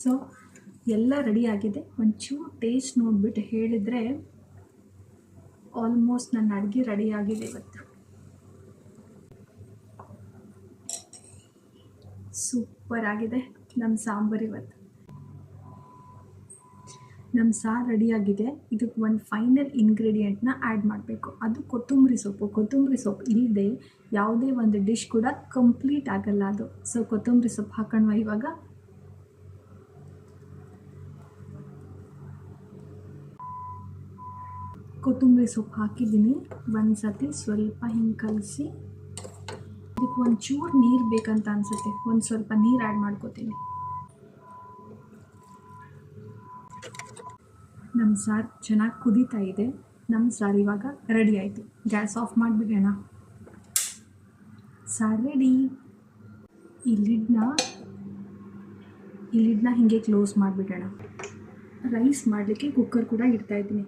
So ಎಲ್ಲ ready ಆಗಿದೆ. ಒಂಚೂರು ಟೇಸ್ಟ್ ನೋಡಿಬಿಟ್ಟು ಹೇಳಿದರೆ ಆಲ್ಮೋಸ್ಟ್ ನನ್ನ ಅಡುಗೆ ರೆಡಿ ಆಗಿದೆ ಇವತ್ತು. ಸೂಪರ್ ಆಗಿದೆ ನಮ್ಮ ಸಾಂಬಾರು ಇವತ್ತು. ನಮ್ಮ ಸಾರು ರೆಡಿಯಾಗಿದೆ. ಇದಕ್ಕೆ ಒಂದು ಫೈನಲ್ ಇಂಗ್ರೀಡಿಯೆಂಟ್ನ ಆ್ಯಡ್ ಮಾಡಬೇಕು. ಅದು ಕೊತ್ತಂಬರಿ ಸೊಪ್ಪು. ಕೊತ್ತಂಬರಿ ಸೊಪ್ಪು ಇಲ್ಲದೆ ಯಾವುದೇ ಒಂದು ಡಿಶ್ ಕೂಡ ಕಂಪ್ಲೀಟ್ ಆಗಲ್ಲ ಅದು. ಸೊ ಕೊತ್ತಂಬರಿ ಸೊಪ್ಪು ಹಾಕೋಣ ಇವಾಗ. ಕೊತ್ತಂಬರಿ ಸೊಪ್ಪು ಹಾಕಿದ್ದೀನಿ. ಒಂದು ಸತಿ ಸ್ವಲ್ಪ ಹಿಂಗೆ ಕಲಸಿ ಇದಕ್ಕೆ ಒಂಚೂರು ನೀರು ಬೇಕಂತ ಅನಿಸುತ್ತೆ. ಒಂದು ಸ್ವಲ್ಪ ನೀರು ಆ್ಯಡ್ ಮಾಡ್ಕೋತೀನಿ. ನಮ್ಮ ಸಾರು ಚೆನ್ನಾಗಿ ಕುದೀತಾ ಇದೆ. ನಮ್ಮ ಸಾರು ಇವಾಗ ರೆಡಿ ಆಯಿತು. ಗ್ಯಾಸ್ ಆಫ್ ಮಾಡಿಬಿಡೋಣ. ಸಾರು ರೆಡಿ. ಈ ಲಿಡ್ನ ಹೀಗೆ ಕ್ಲೋಸ್ ಮಾಡಿಬಿಡೋಣ. ರೈಸ್ ಮಾಡಲಿಕ್ಕೆ ಕುಕ್ಕರ್ ಕೂಡ ಇಡ್ತಾಯಿದ್ದೀನಿ.